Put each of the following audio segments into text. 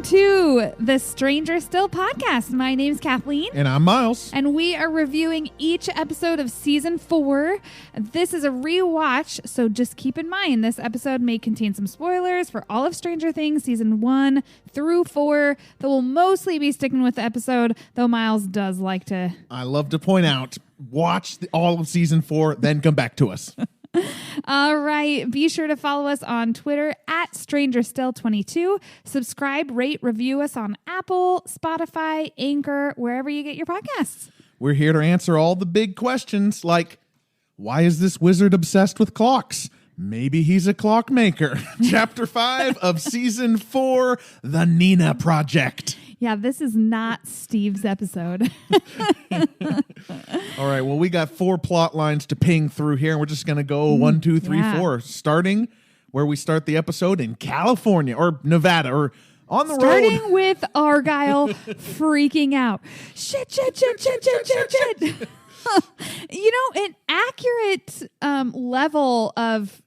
to the Stranger Still podcast. My name's Kathleen. And I'm Miles. And we are reviewing each episode of Season 4. This is a rewatch, so just keep in mind this episode may contain some spoilers for all of Stranger Things Season 1 through 4. That will mostly be sticking with the episode, though Miles does like to... I love to point out, watch all of Season 4, then come back to us. All right. Be sure to follow us on Twitter at StrangerStill22. Subscribe, rate, review us on Apple, Spotify, Anchor, wherever you get your podcasts. We're here to answer all the big questions like, why is this wizard obsessed with clocks? Maybe he's a clockmaker. Chapter 5 of Season 4, The Nina Project. Yeah, this is not Steve's episode. All right, well, we got 4 plot lines to ping through here, and we're just going to go 1, 2, 3, 4, starting where we start the episode in California or Nevada or on the road. Starting with Argyle freaking out. Shit. You know, an accurate level of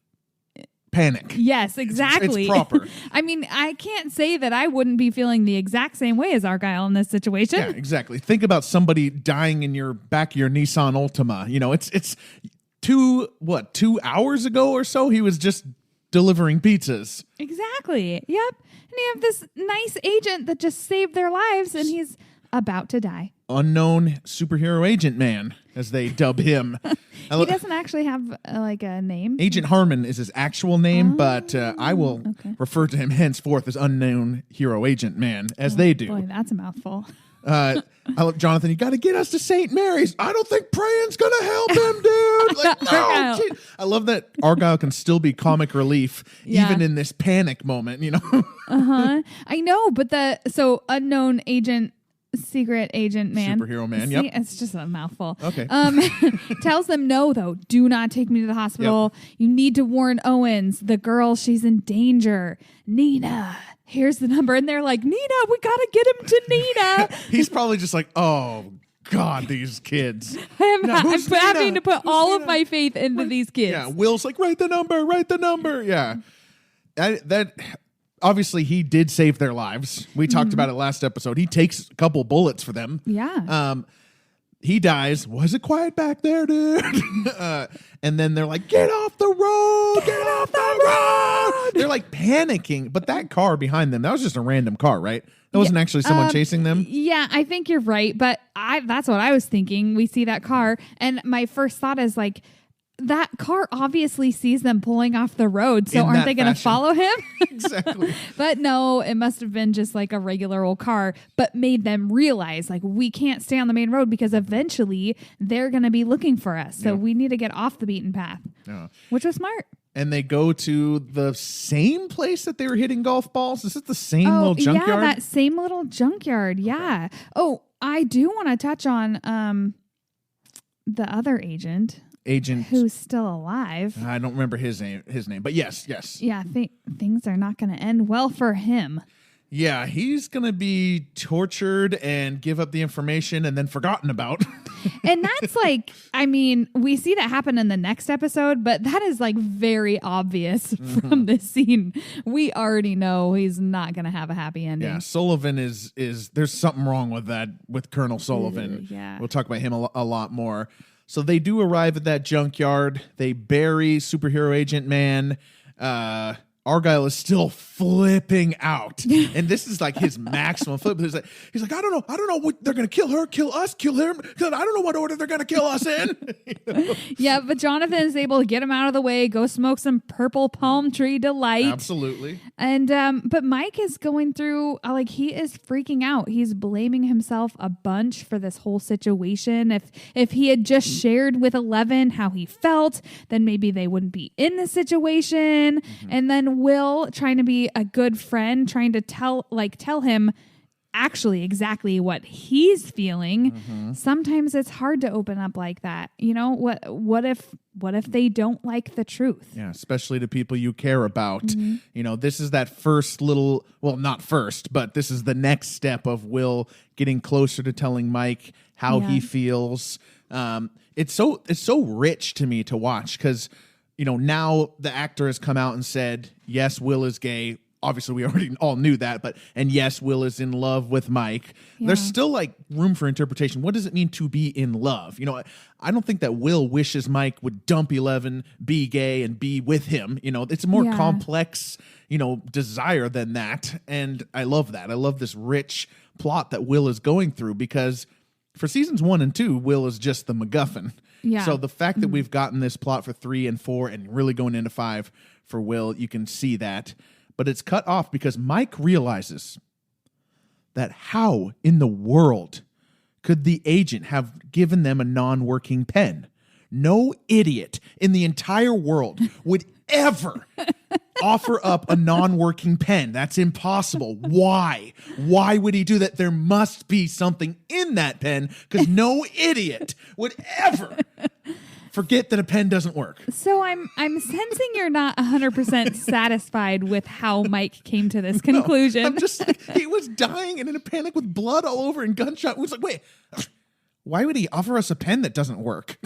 panic. Yes, exactly. It's proper. I mean, I can't say that I wouldn't be feeling the exact same way as Argyle in this situation. Yeah, exactly. Think about somebody dying in your back of your Nissan Altima. You know, it's 2 hours ago or so, he was just delivering pizzas. Exactly. Yep. And you have this nice agent that just saved their lives, and he's about to die. Unknown superhero agent man, as they dub him. He doesn't actually have like a name. Agent Harmon is his actual name, but I will refer to him henceforth as unknown hero agent man, as they do. Boy, that's a mouthful. Jonathan, you got to get us to St. Mary's. I don't think praying's going to help him, dude. Like, no. I love that Argyle can still be comic relief, even in this panic moment, you know? I know, but so unknown agent, secret agent man, superhero man. See, it's just a mouthful. Okay. Tells them no, though. Do not take me to the hospital. Yep. You need to warn Owens. The girl, she's in danger. Nina, here's the number. And they're like, Nina, we gotta get him to Nina. He's probably just like, oh God, these kids. I'm having to put all of my faith into these kids. Yeah. Will's like, write the number. Yeah. That obviously, he did save their lives. We talked about it last episode. He takes a couple bullets for them. Yeah. He dies. Was it quiet back there, dude? And then they're like, get off the road! Get off the road! They're like panicking. But that car behind them, that was just a random car, right? That wasn't actually someone chasing them? Yeah, I think you're right. But that's what I was thinking. We see that car. And my first thought is like, that car obviously sees them pulling off the road, so aren't they going to follow him? Exactly. But no, it must have been just like a regular old car, but made them realize like we can't stay on the main road because eventually they're going to be looking for us. So we need to get off the beaten path, which was smart. And they go to the same place that they were hitting golf balls. Is it the same little junkyard? Yeah, that same little junkyard. Yeah. Oh, I do want to touch on the other agent who's still alive. I don't remember his name, but yes. Yeah, things are not going to end well for him. Yeah, he's going to be tortured and give up the information and then forgotten about. And that's like, I mean, we see that happen in the next episode, but that is like very obvious from this scene. We already know he's not going to have a happy ending. Yeah, Sullivan is there's something wrong with that, with Colonel Sullivan. Yeah. We'll talk about him a lot more. So they do arrive at that junkyard. They bury superhero agent man. Argyle is still flipping out. And this is like his maximum flip. He's like, I don't know what they're going to kill her, kill us, kill him. I don't know what order they're going to kill us in. Yeah, but Jonathan is able to get him out of the way, go smoke some purple palm tree delight. Absolutely. And but Mike is going through he is freaking out. He's blaming himself a bunch for this whole situation. If he had just shared with 11 how he felt, then maybe they wouldn't be in this situation. And then Will, trying to be a good friend, trying to tell him actually exactly what he's feeling. Sometimes it's hard to open up like that. You know, what if they don't like the truth? Yeah, especially to people you care about. You know, this is that first little, well, not first, but this is the next step of Will getting closer to telling Mike how he feels. It's so rich to me to watch because, you know, now the actor has come out and said, yes, Will is gay. obviously we already all knew that, and yes, Will is in love with Mike. Yeah. There's still like room for interpretation. What does it mean to be in love? You know, I don't think that Will wishes Mike would dump 11, be gay, and be with him. You know, it's a more complex, desire than that. And I love that. I love this rich plot that Will is going through, because for seasons 1 and 2, Will is just the MacGuffin. Yeah. So the fact that we've gotten this plot for 3 and 4 and really going into 5 for Will, you can see that. But it's cut off because Mike realizes that how in the world could the agent have given them a non-working pen? No idiot in the entire world would ever offer up a non-working pen. That's impossible. Why? Why would he do that? There must be something in that pen, because no idiot would ever forget that a pen doesn't work. So I'm sensing you're not 100% satisfied with how Mike came to this conclusion. No, I'm just like, he was dying and in a panic with blood all over and gunshot. It was like, wait, why would he offer us a pen that doesn't work?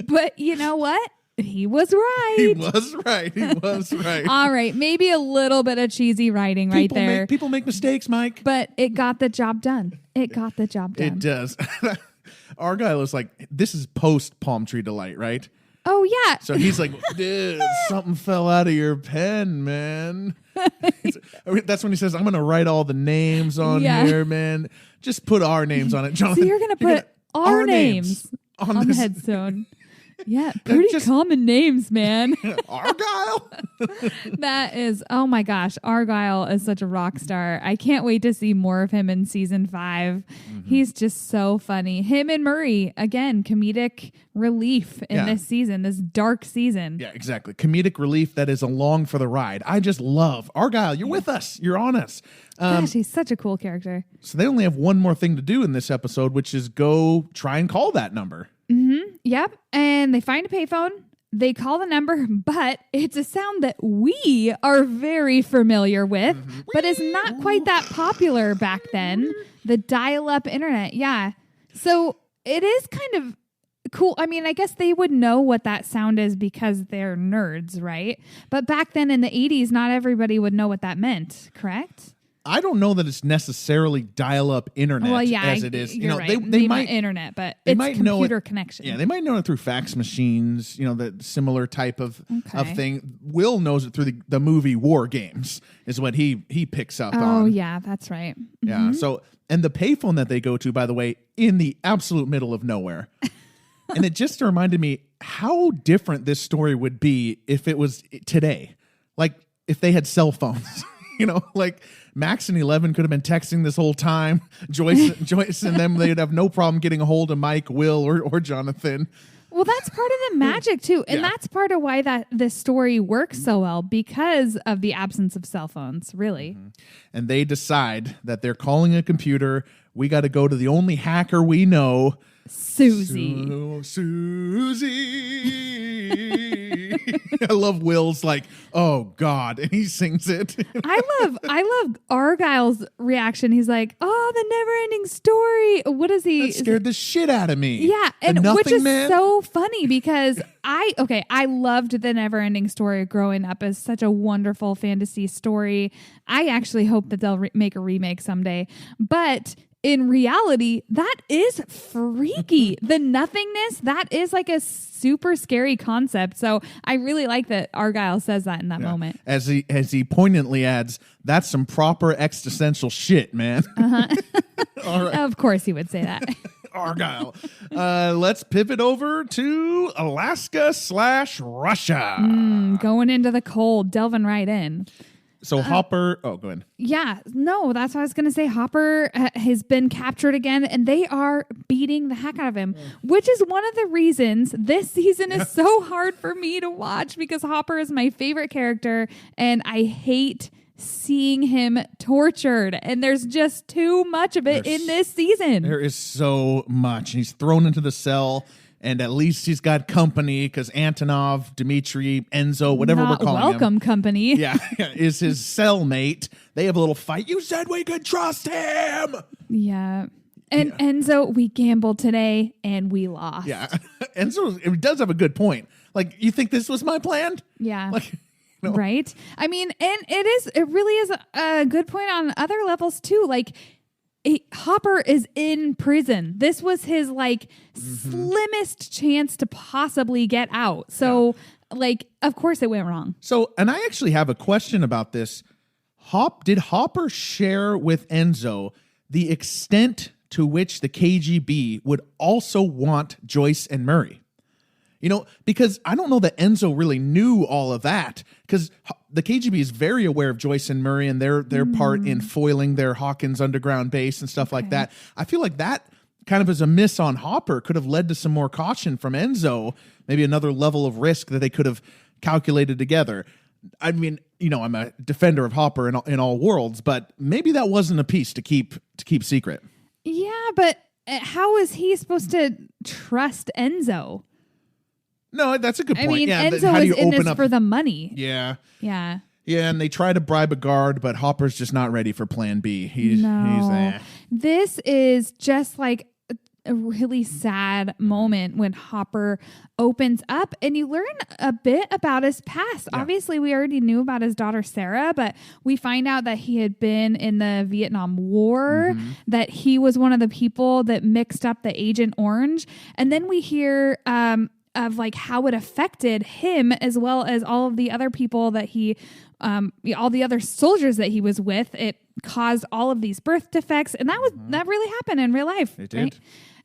But you know what? He was right. He was right. He was right. All right. Maybe a little bit of cheesy writing right there. People make mistakes, Mike. But it got the job done. It does. Argyle is like, this is post Palm Tree Delight, right? Oh, yeah. So he's like, dude, something fell out of your pen, man. That's when he says, I'm going to write all the names on here, man. Just put our names on it, Jonathan. So you're going to put our names on the headstone. Yeah, pretty common names, man. Argyle? That is, oh my gosh, Argyle is such a rock star. I can't wait to see more of him in season 5. Mm-hmm. He's just so funny. Him and Murray, again, comedic relief in this season, this dark season. Yeah, exactly. Comedic relief that is along for the ride. I just love Argyle. You're with us. You're on us. Gosh, he's such a cool character. So they only have one more thing to do in this episode, which is go try and call that number. Mm-hmm. Yep. And they find a payphone. They call the number, but it's a sound that we are very familiar with, but is not quite that popular back then. The dial-up internet. Yeah. So it is kind of cool. I mean, I guess they would know what that sound is because they're nerds, right? But back then in the 80s, not everybody would know what that meant, correct? I don't know that it's necessarily dial-up internet as it is. You're right. They might internet, but it's computer connection. Yeah, they might know it through fax machines. You know, the similar type of thing. Will knows it through the movie War Games is what he picks up on. Oh yeah, that's right. Mm-hmm. Yeah. So and the payphone that they go to, by the way, in the absolute middle of nowhere, and it just reminded me how different this story would be if it was today, like if they had cell phones. You know, like Max and 11 could have been texting this whole time. Joyce and them, they'd have no problem getting a hold of Mike, Will, or Jonathan. Well, that's part of the magic, too. And that's part of why this story works so well, because of the absence of cell phones, really. Mm-hmm. And they decide that they're calling a computer. We got to go to the only hacker we know. Susie. Susie. I love Will's like, oh God, and he sings it. I love Argyle's reaction. He's like, oh, the never-ending story. What is he? That scared the shit out of me. Yeah, and which is so funny because I loved the never-ending story growing up as such a wonderful fantasy story. I actually hope that they'll make a remake someday, but in reality, that is freaky. The nothingness, that is like a super scary concept. So I really like that Argyle says that in that moment. As he poignantly adds, that's some proper existential shit, man. All right. Of course he would say that. Argyle. Let's pivot over to Alaska/Russia. Going into the cold, delving right in. So Hopper, go ahead. Yeah, no, that's what I was going to say. Hopper has been captured again, and they are beating the heck out of him, which is one of the reasons this season is so hard for me to watch, because Hopper is my favorite character, and I hate seeing him tortured, and there's just too much of it in this season. There is so much. He's thrown into the cell. And at least he's got company, because Antonov, Dmitri, Enzo, whatever we're calling him. Welcome company. Yeah, is his cellmate. They have a little fight. You said we could trust him. Yeah. And Enzo, we gambled today and we lost. Yeah. Enzo does have a good point. Like, you think this was my plan? Yeah. Like, Right? I mean, and it really is a good point on other levels too. Like, Hopper is in prison. This was his slimmest chance to possibly get out. So of course it went wrong. So, and I actually have a question about this. Did Hopper share with Enzo the extent to which the KGB would also want Joyce and Murray? Because I don't know that Enzo really knew all of that, because the KGB is very aware of Joyce and Murray and their part in foiling their Hawkins underground base and stuff like that. I feel like that kind of as a miss on Hopper could have led to some more caution from Enzo, maybe another level of risk that they could have calculated together. I mean, I'm a defender of Hopper in all worlds, but maybe that wasn't a piece to keep secret. Yeah, but how is he supposed to trust Enzo? No, that's a good point. I mean, yeah, Enzo is in this for the money. Yeah. Yeah. Yeah, and they try to bribe a guard, but Hopper's just not ready for plan B. He's This is just like a really sad moment when Hopper opens up and you learn a bit about his past. Yeah. Obviously, we already knew about his daughter, Sarah, but we find out that he had been in the Vietnam War, that he was one of the people that mixed up the Agent Orange. And then we hear of how it affected him as well as all of the other people that he, all the other soldiers that he was with. It caused all of these birth defects, and that really happened in real life. It did.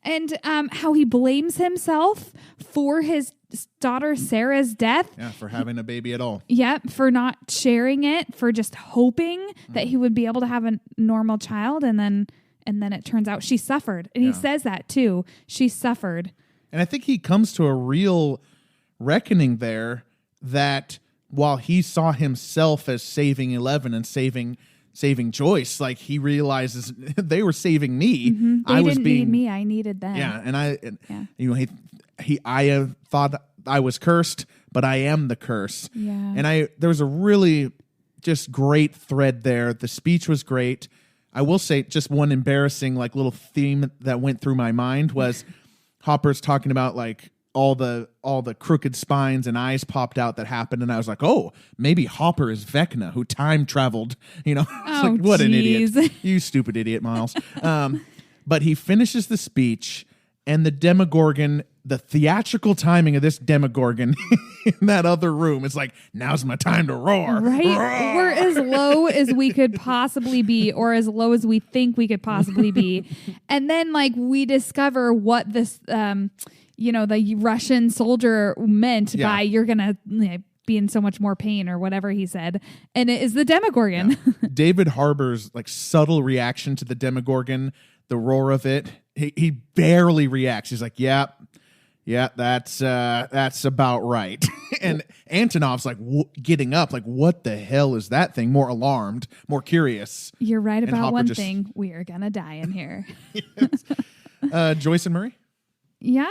And how he blames himself for his daughter Sarah's death. Yeah, for having a baby at all. Yeah, for not sharing it, for just hoping that he would be able to have a normal child, and then it turns out she suffered. And he says that too. She suffered. And I think he comes to a real reckoning there that while he saw himself as saving 11 and saving Joyce, he realizes they were saving me. They didn't need me; I needed them. Yeah, and I thought I was cursed, but I am the curse. Yeah, and there was a really just great thread there. The speech was great. I will say just one embarrassing little theme that went through my mind was Hopper's talking about all the crooked spines and eyes popped out that happened, and I was like, oh, maybe Hopper is Vecna who time traveled. What an idiot! You stupid idiot, Miles. But he finishes the speech, and the Demogorgon, the theatrical timing of this Demogorgon in that other room is now's my time to roar. Right, roar! We're as low as we could possibly be, or as low as we think we could possibly be, and then we discover what this the Russian soldier meant by you're going to be in so much more pain, or whatever he said. And it is the Demogorgon. Yeah. David Harbour's subtle reaction to the Demogorgon, the roar of it, he barely reacts. He's like, yeah, that's about right. And Antonov's getting up, what the hell is that thing? More alarmed, more curious. You're right about one thing. We are going to die in here. Joyce and Murray? Yeah.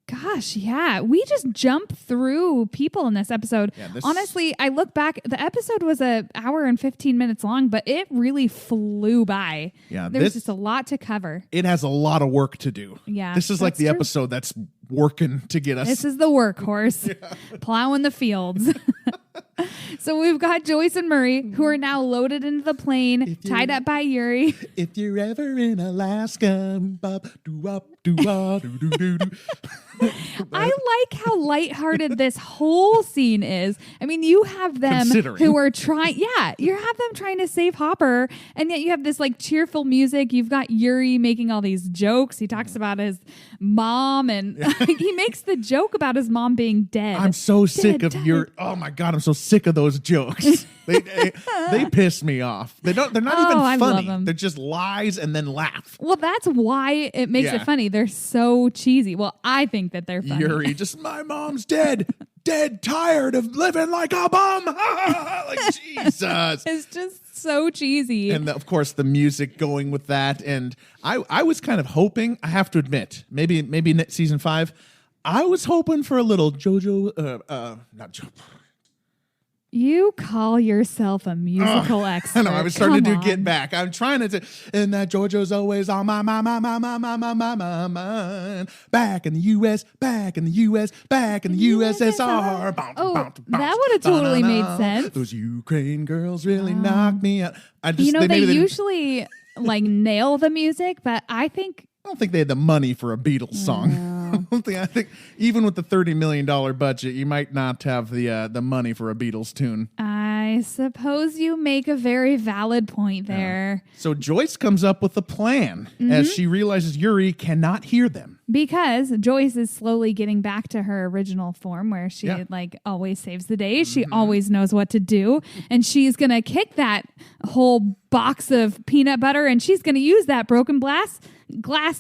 Gosh, yeah. We just jump through people in this episode. Yeah, honestly, I look back, the episode was an hour and 15 minutes long, but it really flew by. Yeah, There's just a lot to cover. It has a lot of work to do. Yeah. This is the episode that's working to get us. This is the workhorse, plowing the fields. So we've got Joyce and Murray, who are now loaded into the plane, tied up by Yuri. If you're ever in Alaska, I like how lighthearted this whole scene is. I mean, you have them who are trying, you have them trying to save Hopper, and yet you have this cheerful music. You've got Yuri making all these jokes. He talks about his mom, and he makes the joke about his mom being dead. I'm so sick of your, oh my God, I'm so sick of those jokes. They piss me off. They're not even funny. They're just lies and then laugh. Well, that's why it makes it funny. They're so cheesy. Well, I think that they're funny. Yuri, my mom's dead, tired of living like a bum. Jesus. It's just so cheesy. And of course, the music going with that. And I was kind of hoping, I have to admit, maybe season 5, I was hoping for a little JoJo, not JoJo. You call yourself a musical expert. I know. I was starting Come to do Get on. Back. I'm trying to and that Georgia's always on my mind. Back in the U.S., back in the U.S., back in the USSR. Oh, that would have totally made sense. Those Ukraine girls really knocked me out. They usually like nail the music, but I don't think they had the money for a Beatles song. I think even with the $30 million budget, you might not have the money for a Beatles tune. I suppose you make a very valid point there. So Joyce comes up with a plan as she realizes Yuri cannot hear them. Because Joyce is slowly getting back to her original form where she like always saves the day. She always knows what to do. And she's going to kick that whole box of peanut butter and she's going to use that broken glass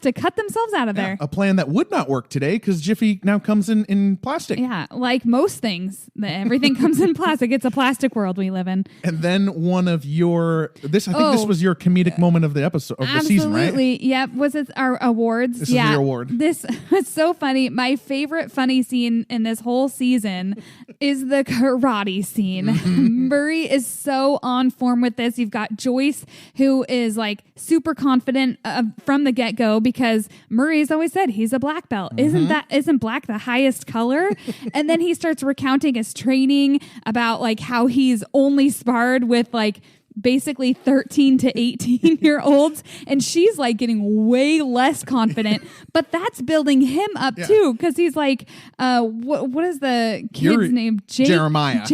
to cut themselves out of there. A plan that would not work today because Jiffy now comes in plastic. Yeah, like most things. Everything comes in plastic. It's a plastic world we live in. And then one of this was your comedic moment of the episode of the season, right? Absolutely. Yep. Was it our awards? This is your award. This was so funny. My favorite funny scene in this whole season is the karate scene. Murray is so on form with this. You've got Joyce, who is like super confident from the get-go because Murray's always said he's a black belt. Isn't black the highest color? And then he starts recounting his training about like how he's only sparred with like basically 13 to 18 year olds and she's like getting way less confident, but that's building him up too because he's like what is the kid's name? Jeremiah.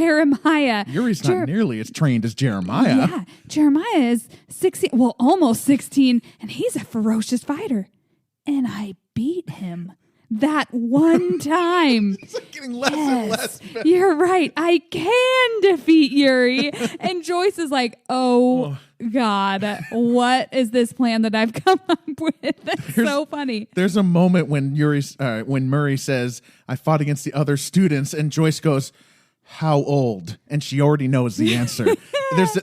Yuri's not nearly as trained as Jeremiah. Yeah, Jeremiah is 16, well almost 16, and he's a ferocious fighter and I beat him that one time. It's like getting less and less. You're right. I can defeat Yuri. And Joyce is like, oh God, what is this plan that I've come up with? That's so funny. There's a moment when when Murray says, I fought against the other students, and Joyce goes, how old? And she already knows the answer.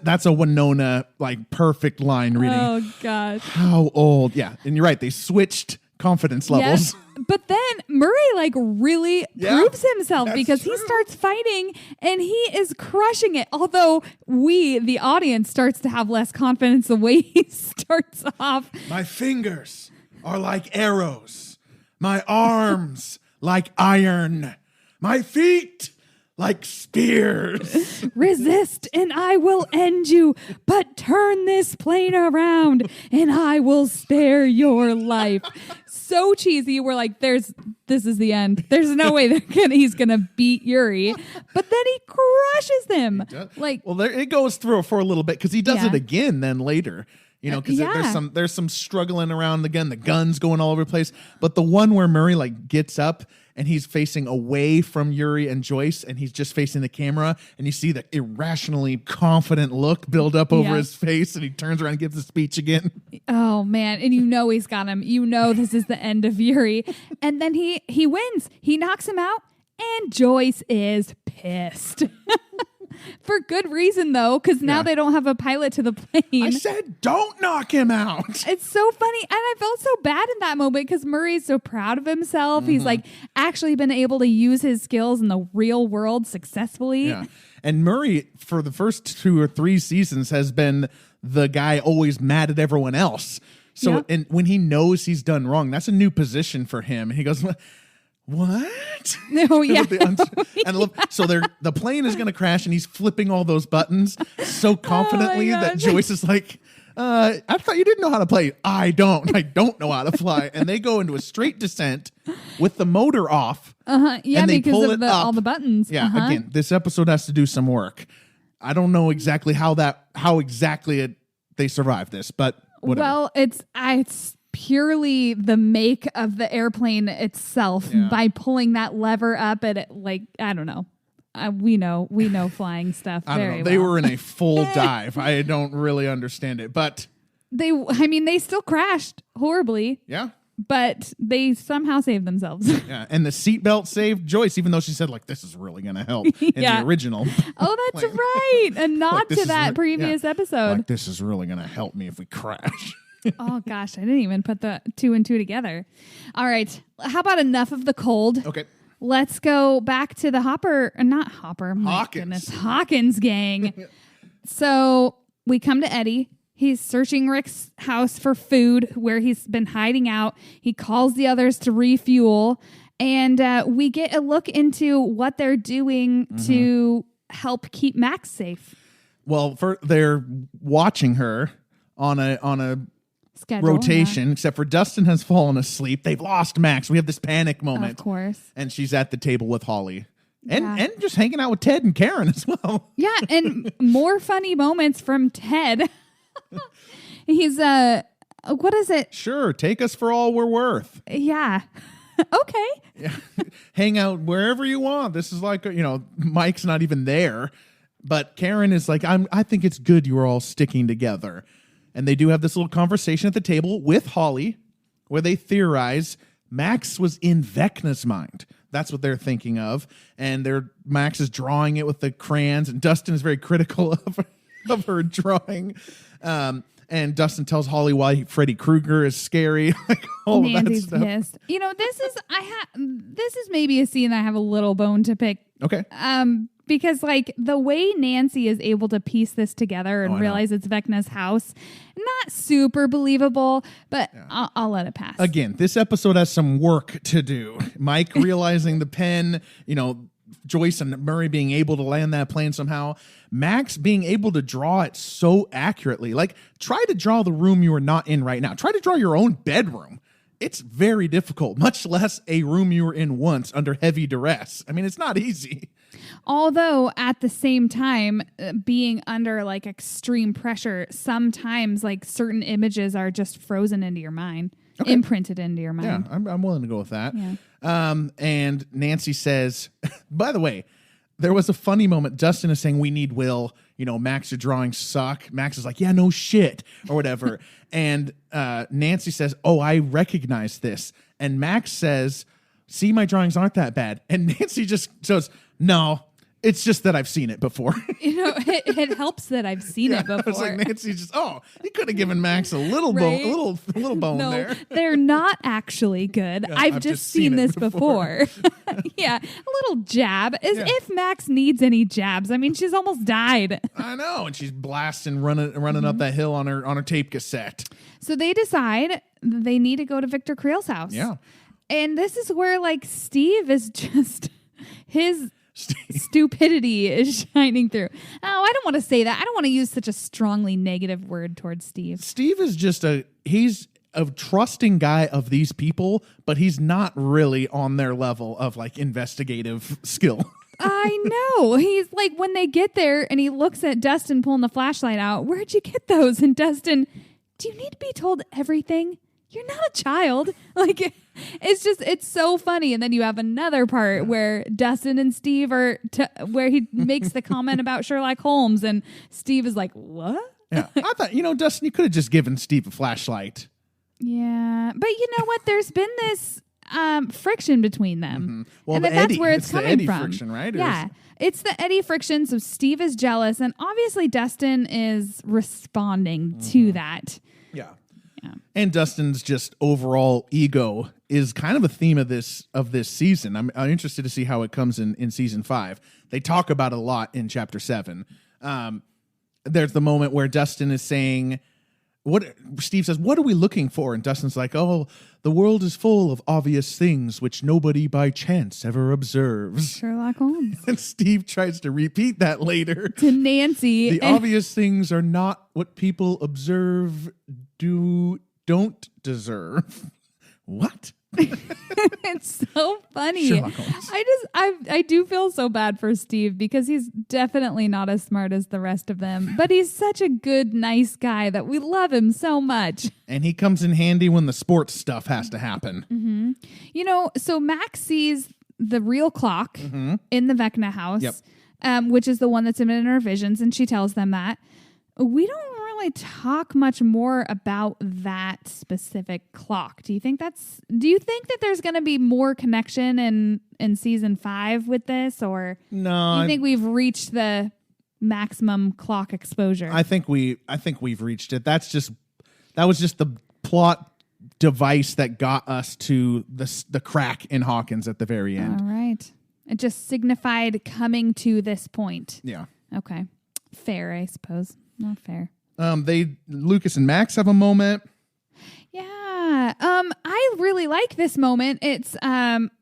That's a Winona like perfect line reading. Oh gosh. How old? Yeah. And you're right. They switched confidence levels. Yes. But then Murray like really proves himself because he starts fighting and he is crushing it. Although the audience, starts to have less confidence the way he starts off. My fingers are like arrows. My arms like iron. My feet like spears. Resist and I will end you, but turn this plane around and I will spare your life. So cheesy. We're like, this is the end. There's no way he's gonna beat Yuri, but then he crushes them. It goes through for a little bit because he does it again. Then later, because there's some struggling around again. The gun's going all over the place. But the one where Murray like gets up and he's facing away from Yuri and Joyce, and he's just facing the camera, and you see the irrationally confident look build up over his face, and he turns around and gives a speech again. Oh, man. And he's got him. This is the end of Yuri. And then he wins. He knocks him out, and Joyce is pissed. For good reason, though, because now they don't have a pilot to the plane. I said, don't knock him out. It's so funny. And I felt so bad in that moment because Murray's so proud of himself. He's like actually been able to use his skills in the real world successfully. Yeah. And Murray, for the first 2 or 3 seasons, has been the guy always mad at everyone else. So and when he knows he's done wrong, that's a new position for him. He goes, what? Oh, yeah. So the plane is going to crash, and he's flipping all those buttons so confidently that Joyce is like, I thought you didn't know how to play. I don't know how to fly. And they go into a straight descent with the motor off. Yeah, and they because pull of all the buttons. Yeah, again, this episode has to do some work. I don't know exactly how they survive this, but whatever. Well, it's purely the make of the airplane itself by pulling that lever up at it, like, I don't know. We know flying stuff very well. They were in a full dive. I don't really understand it, but they still crashed horribly. Yeah. But they somehow saved themselves. Yeah, and the seatbelt saved Joyce, even though she said, like, this is really going to help in the original. Oh, that's right. A nod to that previous episode. Like, this is really going to help me if we crash. Oh, gosh, I didn't even put the 2 and 2 together. All right. How about enough of the cold? Okay. let's go back to the not Hopper, my Hawkins. goodness, Hawkins gang. So we come to Eddie. He's searching Rick's house for food where he's been hiding out. He calls the others to refuel. And we get a look into what they're doing to help keep Max safe. Well, they're watching her on a Schedule, rotation, except for Dustin has fallen asleep. They've lost Max. We have this panic moment. Of course. And she's at the table with Holly. And Yeah. and just hanging out with Ted and Karen as well. Yeah, and more funny moments from Ted. He's what is it? Sure, take us for all we're worth. Yeah. Okay. Yeah. Hang out wherever you want. This is like, Mike's not even there. But Karen is like, I think it's good you are all sticking together. And they do have this little conversation at the table with Holly where they theorize Max was in Vecna's mind. That's what they're thinking of. And Max is drawing it with the crayons, and Dustin is very critical of her drawing. And Dustin tells Holly why Freddy Krueger is scary. Like all Nancy's of that stuff. pissed. This is maybe a scene that I have a little bone to pick. Okay. Because like the way Nancy is able to piece this together and realize it's Vecna's house, not super believable, but I'll let it pass. Again, this episode has some work to do. Mike realizing the pen, Joyce and Murray being able to land that plane somehow. Max being able to draw it so accurately. Like, try to draw the room you are not in right now. Try to draw your own bedroom. It's very difficult, much less a room you were in once under heavy duress. I mean, it's not easy. Although at the same time, being under like extreme pressure, sometimes like certain images are just frozen into your mind, imprinted into your mind. Yeah, I'm willing to go with that. Yeah. And Nancy says, by the way, there was a funny moment. Dustin is saying, we need Will. Max, your drawings suck. Max is like, yeah, no shit, or whatever. And Nancy says, oh, I recognize this. And Max says, see, my drawings aren't that bad. And Nancy just says, no, it's just that I've seen it before. It helps that I've seen it before. It's like Nancy just, he could have given Max a little bone, a little bone no, there. They're not actually good. Yeah, I've just seen this before. Yeah, a little jab, as if Max needs any jabs. I mean, she's almost died. I know, and she's blasting, running up that hill on her tape cassette. So they decide they need to go to Victor Creel's house. Yeah, and this is where like Steve is just his stupidity is shining through. Oh, I don't want to say that. I don't want to use such a strongly negative word towards Steve. Steve is just he's a trusting guy of these people, but he's not really on their level of like investigative skill. I know. He's like, when they get there and he looks at Dustin pulling the flashlight out, where'd you get those? And Dustin, do you need to be told everything? You're not a child. Like, it's so funny. And then you have another part where Dustin and Steve where he makes the comment about Sherlock Holmes, and Steve is like, what? Yeah, I thought, Dustin, you could have just given Steve a flashlight. Yeah, but you know what? There's been this friction between them. Mm-hmm. Well, and that's where it's coming the Eddie from. Friction, right? Yeah. It's the Eddie friction, so Steve is jealous, and obviously Dustin is responding to that. Yeah. Yeah. And Dustin's just overall ego is kind of a theme of this season. I'm interested to see how it comes in season 5. They talk about it a lot in chapter 7. There's the moment where Dustin is saying, Steve says, what are we looking for? And Dustin's like, oh, the world is full of obvious things which nobody by chance ever observes. Sherlock Holmes. And Steve tries to repeat that later. To Nancy. The obvious things are not what people observe don't deserve. What? It's so funny. Sherlock Holmes. I do feel so bad for Steve because he's definitely not as smart as the rest of them, but he's such a good, nice guy that we love him so much. And he comes in handy when the sports stuff has to happen. Mm-hmm. So Max sees the real clock in the Vecna house, which is the one that's in her visions, and she tells them that. We don't really talk much more about that specific clock. Do you think that there's going to be more connection in season 5 with this, or no? Do you think we've reached the maximum clock exposure? I think we've reached it. That was just the plot device that got us to the crack in Hawkins at the very end. All right. It just signified coming to this point. Yeah. Okay. Fair, I suppose. Not fair. Lucas and Max have a moment. Yeah. I really like this moment. It's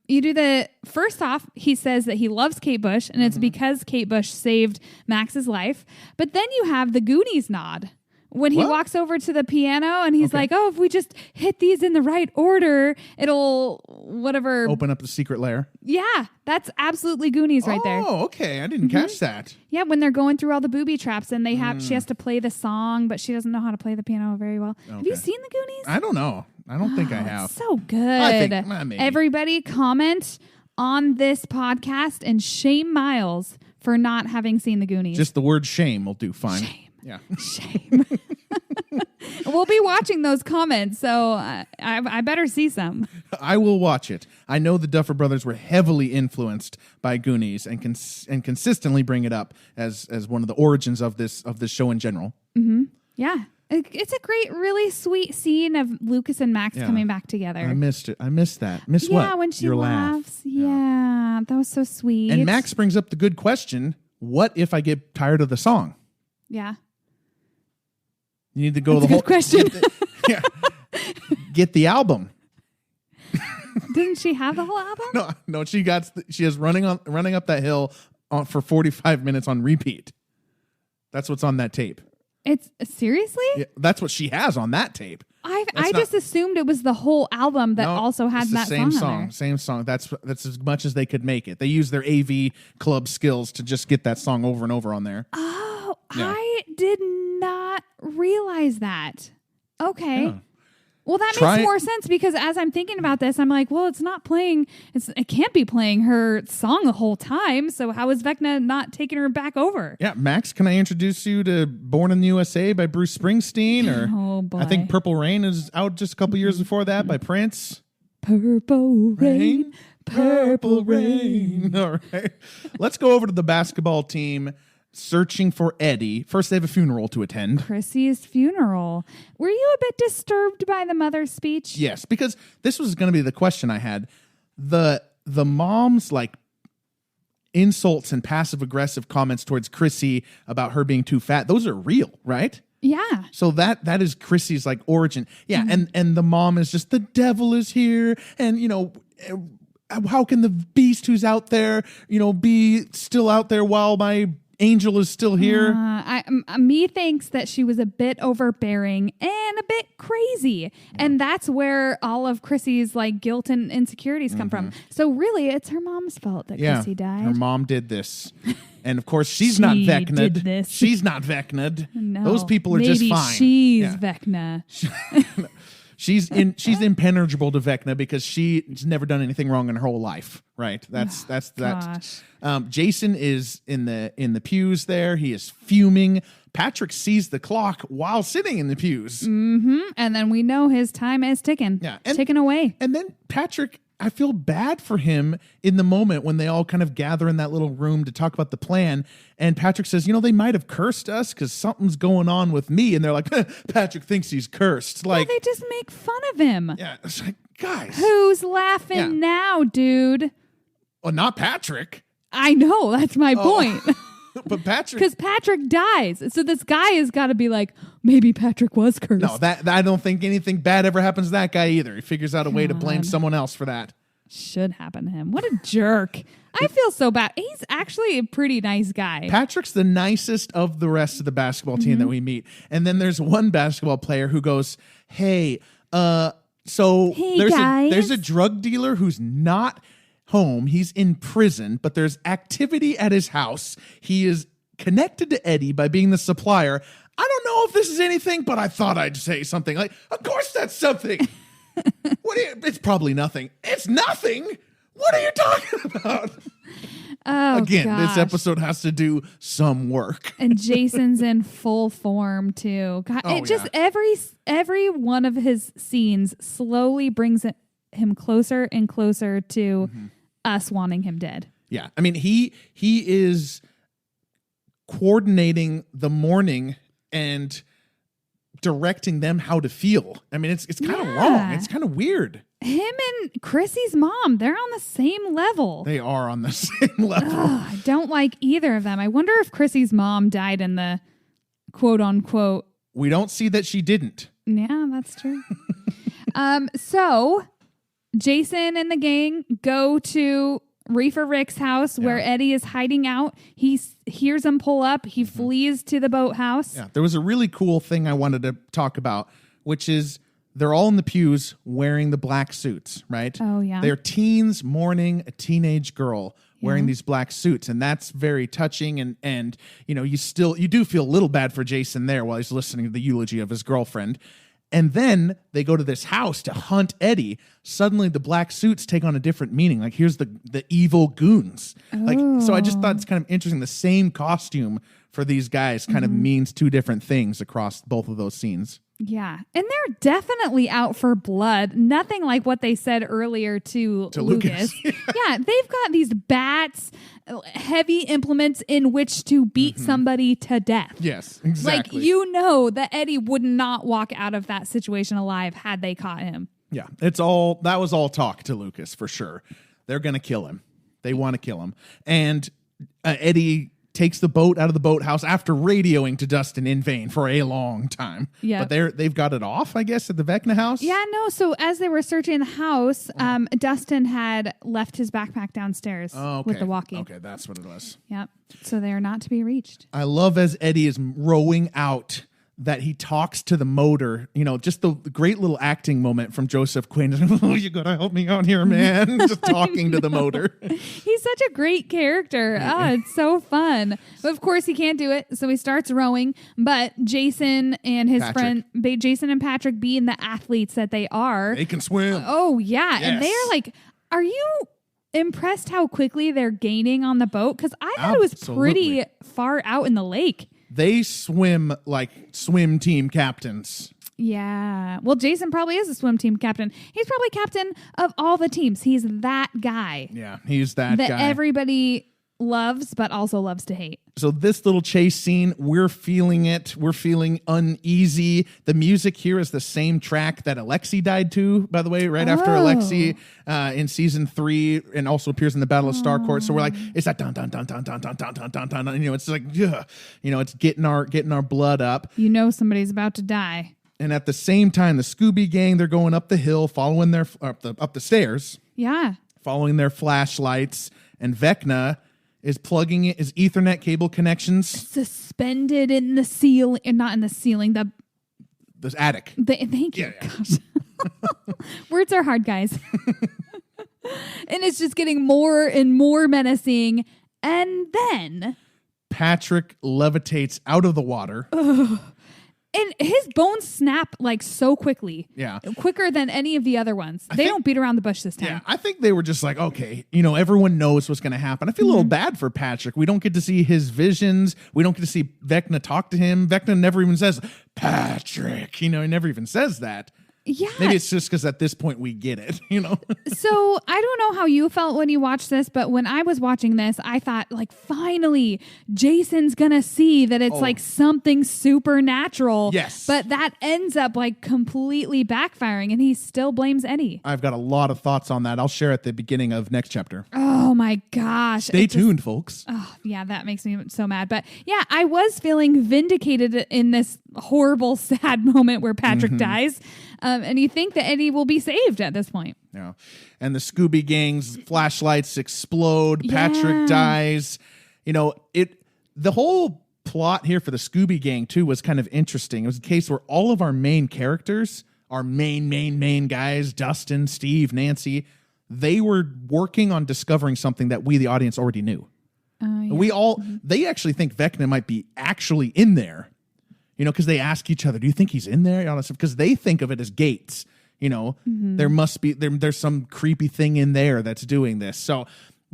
you do the first off, he says that he loves Kate Bush, and it's because Kate Bush saved Max's life. But then you have the Goonies nod. When he walks over to the piano and he's like, oh, if we just hit these in the right order, it'll whatever. Open up the secret lair. Yeah, that's absolutely Goonies right there. Oh, okay. I didn't catch that. Yeah, when they're going through all the booby traps and she has to play the song, but she doesn't know how to play the piano very well. Okay. Have you seen the Goonies? I don't know. I don't think I have. It's so good. I think maybe. Everybody comment on this podcast and shame Miles for not having seen the Goonies. Just the word shame will do fine. Shame. Yeah. Shame. We'll be watching those comments, so I better see some. I will watch it. I know the Duffer Brothers were heavily influenced by Goonies and consistently bring it up as one of the origins of this show in general. Mm-hmm. Yeah. It's a great, really sweet scene of Lucas and Max coming back together. I missed it. I missed that. Missed what? Yeah, when she Your laughs. laugh. Yeah, that was so sweet. And Max brings up the good question, what if I get tired of the song? Yeah. You need to go That's the a whole good question. Get the album. Didn't she have the whole album? No, she has running up that hill for 45 minutes on repeat. That's what's on that tape. It's seriously? Yeah, that's what she has on that tape. I just assumed it was the whole album that also had that same song. song. Same song. That's as much as they could make it. They used their AV club skills to just get that song over and over on there. Oh, Yeah. I did not realize that. Okay. Yeah. Well, that makes more sense because as I'm thinking about this, I'm like, well, it's not playing. It can't be playing her song the whole time. So how is Vecna not taking her back over? Yeah, Max, can I introduce you to "Born in the USA" by Bruce Springsteen? Or Oh boy, I think "Purple Rain" is out just a couple years before that by Prince. Purple Rain, Purple Rain. All right, let's go over to the basketball team. Searching for Eddie. First, they have a funeral to attend. Chrissy's funeral. Were you a bit disturbed by the mother's speech? Yes, because this was going to be the question I had. The mom's like insults and passive aggressive comments towards Chrissy about her being too fat. Those are real, right? Yeah. So that is Chrissy's like origin. Yeah, and the mom is just the devil is here, and how can the beast who's out there, be still out there while my Angel is still here. Me thinks that she was a bit overbearing and a bit crazy. And that's where all of Chrissy's like guilt and insecurities come from. So really, it's her mom's fault that Chrissy died. Her mom did this. And of course, she's not Vecna'd. Did this. She's not Vecna'd. No, those people are just fine. She's Vecna. She's impenetrable to Vecna because she's never done anything wrong in her whole life, right? That's that. Gosh. Jason is in the pews there. He is fuming. Patrick sees the clock while sitting in the pews. Mm-hmm. And then we know his time is ticking. Yeah, ticking away. And then Patrick, I feel bad for him in the moment when they all kind of gather in that little room to talk about the plan. And Patrick says, they might have cursed us because something's going on with me. And they're like, Patrick thinks he's cursed. Like, they just make fun of him. Yeah, it's like, guys. Who's laughing now, dude? Well, not Patrick. I know. That's my point. But Patrick... Because Patrick dies. So this guy has got to be like, maybe Patrick was cursed. No, that I don't think anything bad ever happens to that guy either. He figures out a way to blame someone else for that. Should happen to him. What a jerk. I feel so bad. He's actually a pretty nice guy. Patrick's the nicest of the rest of the basketball team that we meet. And then there's one basketball player who goes, hey, there's a drug dealer who's not home. He's in prison, but there's activity at his house. He is connected to Eddie by being the supplier. I don't know if this is anything, but I thought I'd say something. Like, of course that's something. It's probably nothing. It's nothing. What are you talking about? Oh, Again, gosh. This episode has to do some work. And Jason's in full form too. God, just every one of his scenes slowly brings him closer and closer to us wanting him dead. Yeah. I mean, he is coordinating the mourning and directing them how to feel. I mean, it's kind of wrong. It's kind of weird. Him and Chrissy's mom, they're on the same level. They are on the same level. I don't like either of them. I wonder if Chrissy's mom died in the quote unquote. We don't see that she didn't. Yeah, that's true. So Jason and the gang go to Reefer Rick's house where Eddie is hiding out. He hears him pull up. He flees to the boathouse. Yeah, there was a really cool thing I wanted to talk about, which is they're all in the pews wearing the black suits, right? Oh, yeah. They're teens mourning a teenage girl wearing these black suits, and that's very touching. And you know, you do feel a little bad for Jason there while he's listening to the eulogy of his girlfriend. And then they go to this house to hunt Eddie. Suddenly the black suits take on a different meaning. Like, here's the evil goons. Like, so I just thought it's kind of interesting. The same costume for these guys kind of means two different things across both of those scenes. Yeah. And they're definitely out for blood. Nothing like what they said earlier to Lucas. Yeah. They've got these bats, heavy implements in which to beat somebody to death. Yes, exactly. Like, you know that Eddie would not walk out of that situation alive had they caught him. Yeah. That was all talk to Lucas for sure. They're going to kill him. They want to kill him. And Eddie takes the boat out of the boathouse after radioing to Dustin in vain for a long time. Yeah. But they've got it off, I guess, at the Vecna house? Yeah, no. So as they were searching the house, Dustin had left his backpack downstairs with the walkie. Okay, that's what it was. Yep. So they are not to be reached. I love as Eddie is rowing out that he talks to the motor, you know, just the great little acting moment from Joseph Quinn. Oh, you gotta help me out here, man. Just talking to the motor. He's such a great character. Oh, it's so fun. But of course he can't do it. So he starts rowing, but Jason and his friend, Jason and Patrick, being the athletes that they are. They can swim. Oh yeah. Yes. And they are like, are you impressed how quickly they're gaining on the boat? Because I thought it was pretty far out in the lake. They swim like swim team captains. Yeah. Well, Jason probably is a swim team captain. He's probably captain of all the teams. He's that guy. Yeah, he's that guy. That everybody loves, but also loves to hate. So this little chase scene, we're feeling it. We're feeling uneasy. The music here is the same track that Alexei died to, by the way, right after Alexei in season 3, and also appears in the Battle of Starcourt. So we're like, it's that dun dun dun dun dun dun dun dun dun dun. You know, it's like, you know, it's getting our blood up. You know, somebody's about to die. And at the same time, the Scooby Gang, they're going up the hill, following their up the stairs. Yeah, following their flashlights, and Vecna is plugging his Ethernet cable connections suspended in the ceiling, and not in the ceiling, the attic. Thank you. Yeah. Gosh. Words are hard, guys. And it's just getting more and more menacing. And then Patrick levitates out of the water. And his bones snap like so quickly. Yeah. Quicker than any of the other ones. They don't beat around the bush this time. Yeah, I think they were just like, okay, you know, everyone knows what's going to happen. I feel a little bad for Patrick. We don't get to see his visions. We don't get to see Vecna talk to him. Vecna never even says, Patrick. You know, he never even says that. Yeah. Maybe it's just because at this point we get it, you know? So I don't know how you felt when you watched this, but when I was watching this, I thought, like, finally, Jason's going to see that it's like something supernatural. Yes. But that ends up like completely backfiring, and he still blames Eddie. I've got a lot of thoughts on that. I'll share at the beginning of next chapter. Oh my gosh. Stay tuned, folks. Oh, yeah, that makes me so mad. But yeah, I was feeling vindicated in this horrible, sad moment where Patrick dies. And you think that Eddie will be saved at this point. Yeah. And the Scooby Gang's flashlights explode. Yeah. Patrick dies. You know, the whole plot here for the Scooby Gang, too, was kind of interesting. It was a case where all of our main characters, our main guys, Dustin, Steve, Nancy, they were working on discovering something that we, the audience, already knew. Yeah. They actually think Vecna might be actually in there. You know, because they ask each other, do you think he's in there? Because they think of it as gates. You know, there must be, there's some creepy thing in there that's doing this. So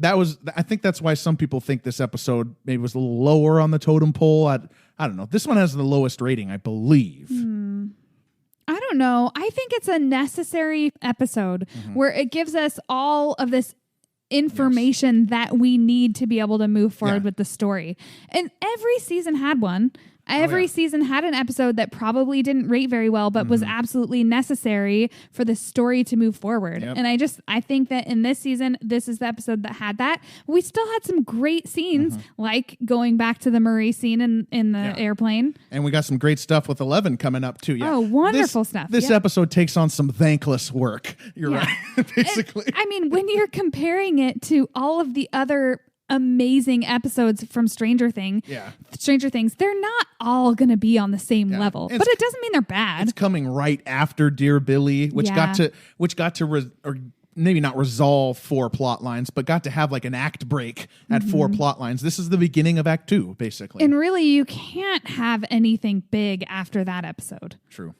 I think that's why some people think this episode maybe was a little lower on the totem pole. I don't know. This one has the lowest rating, I believe. I don't know. I think it's a necessary episode where it gives us all of this information that we need to be able to move forward with the story. And every season had one. Every season had an episode that probably didn't rate very well, but was absolutely necessary for the story to move forward. Yep. And I think that in this season, this is the episode that had that. We still had some great scenes, like going back to the Murray scene in the airplane. And we got some great stuff with 11 coming up too. Yeah. Oh, wonderful stuff. This episode takes on some thankless work. You're right, basically. And, I mean, when you're comparing it to all of the other amazing episodes from Stranger Things, they're not all going to be on the same level, but it doesn't mean they're bad. It's coming right after Dear Billy, which got to or maybe not resolve 4 plot lines, but got to have like an act break at 4 plot lines. This is the beginning of Act 2, basically. And really, you can't have anything big after that episode. True.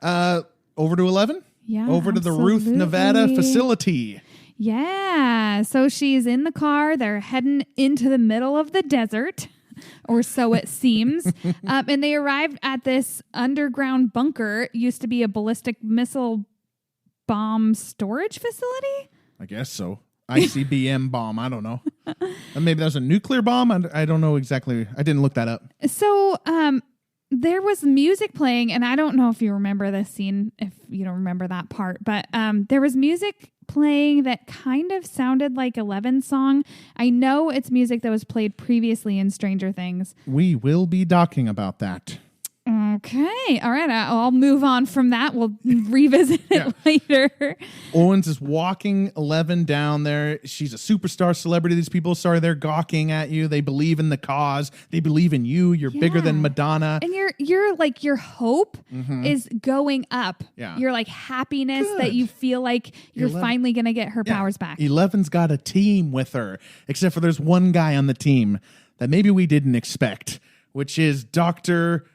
Over to 11? Yeah, over to the Ruth, Nevada facility. Yeah. So she's in the car. They're heading into the middle of the desert, or so it seems. And they arrived at this underground bunker. Used to be a ballistic missile bomb storage facility? I guess so. ICBM bomb. I don't know. Maybe that was a nuclear bomb. I don't know exactly. I didn't look that up. So, there was music playing, and I don't know if you remember this scene, if you don't remember that part, but there was music playing that kind of sounded like 11's song. I know it's music that was played previously in Stranger Things. We will be talking about that. Okay. All right. I'll move on from that. We'll revisit it later. Owens is walking 11 down there. She's a superstar celebrity. These people, they're gawking at you. They believe in the cause. They believe in you. You're bigger than Madonna. And you're like, your hope is going up. Yeah. Your like happiness that you feel like you're finally going to get her powers back. 11's got a team with her, except for there's one guy on the team that maybe we didn't expect, which is Dr.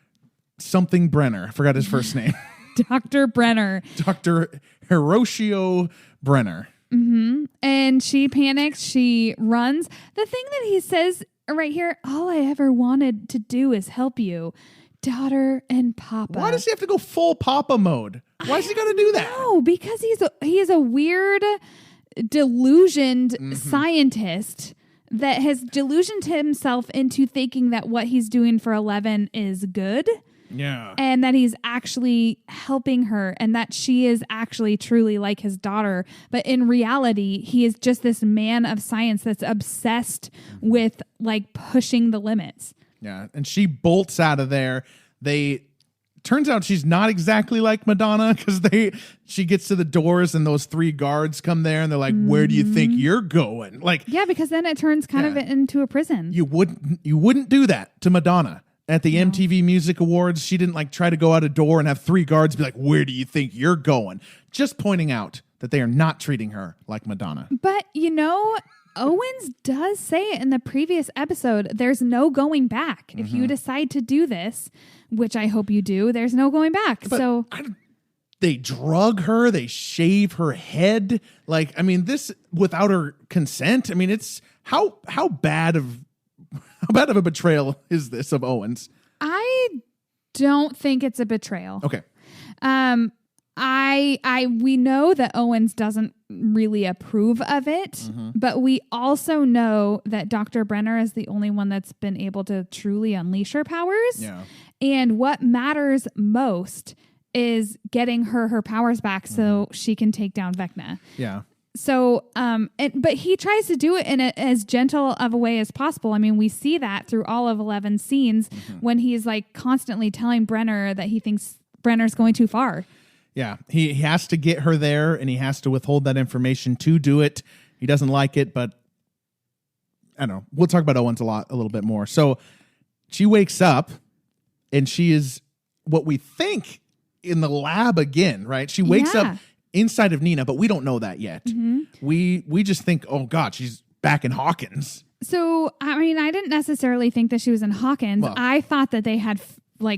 something Brenner. I forgot his first name. Dr. Brenner. Dr. Hiroshio Brenner. And she panics. She runs. The thing that he says right here, all I ever wanted to do is help you, daughter and Papa. Why does he have to go full Papa mode? Why is he going to do that? No, because he's a weird, delusioned scientist that has delusioned himself into thinking that what he's doing for 11 is good. Yeah. And that he's actually helping her and that she is actually truly like his daughter. But in reality, he is just this man of science that's obsessed with like pushing the limits. Yeah. And she bolts out of there. Turns out she's not exactly like Madonna because she gets to the doors and those 3 guards come there and they're like, where do you think you're going? Like, yeah, because then it turns kind of into a prison. You wouldn't do that to Madonna. At the MTV Music Awards, she didn't like try to go out a door and have 3 guards be like, where do you think you're going? Just pointing out that they are not treating her like Madonna. But, Owens does say it in the previous episode, there's no going back. If you decide to do this, which I hope you do, there's no going back. But they drug her. They shave her head. Like, I mean, this without her consent. I mean, it's how bad of a betrayal is this of Owens? I don't think it's a betrayal. Okay. We know that Owens doesn't really approve of it, but we also know that Dr. Brenner is the only one that's been able to truly unleash her powers. Yeah. And what matters most is getting her powers back so she can take down Vecna. Yeah. So, but he tries to do it in as gentle of a way as possible. I mean, we see that through all of 11 scenes when he's like constantly telling Brenner that he thinks Brenner's going too far. Yeah, he has to get her there and he has to withhold that information to do it. He doesn't like it, but I don't know. We'll talk about Owens a little bit more. So she wakes up and she is what we think in the lab again, right? She wakes up inside of Nina, but we don't know that yet. We just think, oh God, she's back in Hawkins. So, I mean, I didn't necessarily think that she was in Hawkins. Well, I thought that they had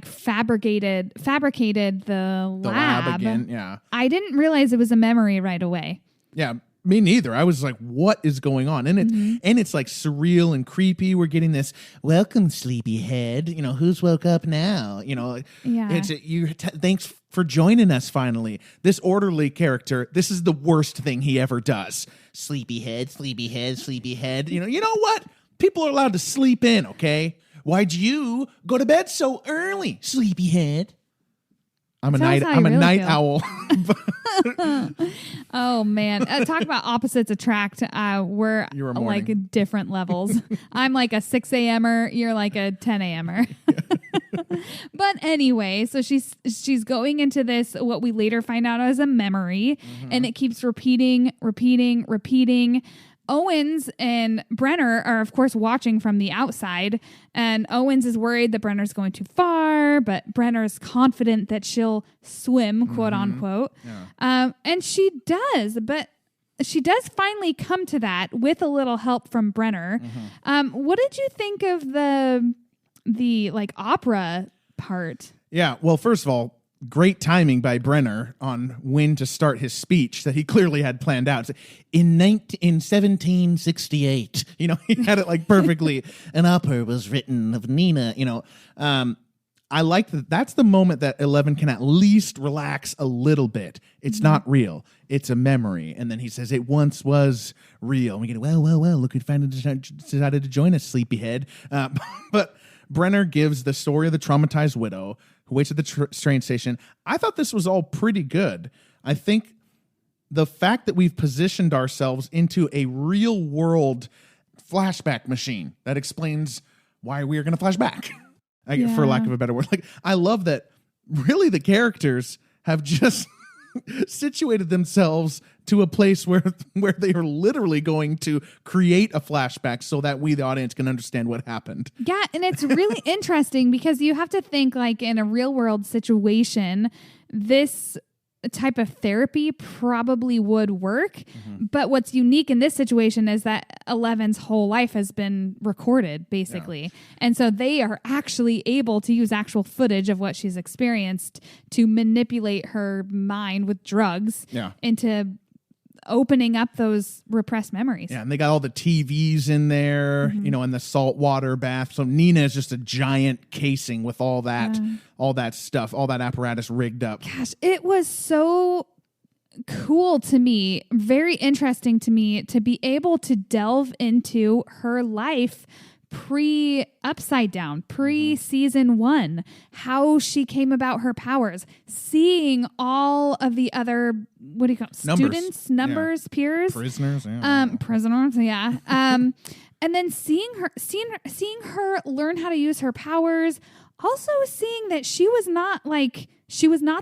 fabricated the lab again. Yeah. I didn't realize it was a memory right away. Yeah. Me neither. I was like, what is going on? And it's like surreal and creepy. We're getting this welcome, sleepyhead. Who's woke up now? Thanks for joining us finally. This orderly character, this is the worst thing he ever does. Sleepyhead, sleepyhead, sleepyhead. You know what? People are allowed to sleep in, okay? Why'd you go to bed so early, sleepyhead? I'm a Tell us night how you really night feel. owl. Oh man, talk about opposites attract. We're You're a morning. like different levels. I'm like a 6 a.m.er. You're like a 10 a.m.er. But anyway, so she's going into this, what we later find out as a memory, and it keeps repeating. Owens and Brenner are, of course, watching from the outside, and Owens is worried that Brenner's going too far, but Brenner's confident that she'll swim, quote unquote. Yeah. And she does, but she does finally come to that with a little help from Brenner. What did you think of the like opera part? Yeah. Well, first of all, great timing by Brenner on when to start his speech that he clearly had planned out. In 1768, he had it like perfectly. An opera was written of Nina, I like that. That's the moment that 11 can at least relax a little bit. It's not real. It's a memory. And then he says, it once was real. And we get, well, look who decided to join us, sleepyhead. But Brenner gives the story of the traumatized widow who waits at the train station. I thought this was all pretty good. I think the fact that we've positioned ourselves into a real world flashback machine that explains why we are going to flash back, for lack of a better word. Like, I love that really the characters have just situated themselves to a place where they are literally going to create a flashback so that we, the audience, can understand what happened. Yeah, and it's really interesting because you have to think, like, in a real world situation, this type of therapy probably would work. But what's unique in this situation is that 11's whole life has been recorded, basically. Yeah. And so they are actually able to use actual footage of what she's experienced to manipulate her mind with drugs into opening up those repressed memories. Yeah, and they got all the TVs in there, and the saltwater bath. So Nina is just a giant casing with all that stuff, all that apparatus rigged up. Gosh, it was so cool to me, very interesting to me to be able to delve into her life pre-Upside Down, pre-season 1, how she came about her powers, seeing all of the other, what do you call it? Students, numbers, peers, prisoners, and then seeing her learn how to use her powers, also seeing that she was not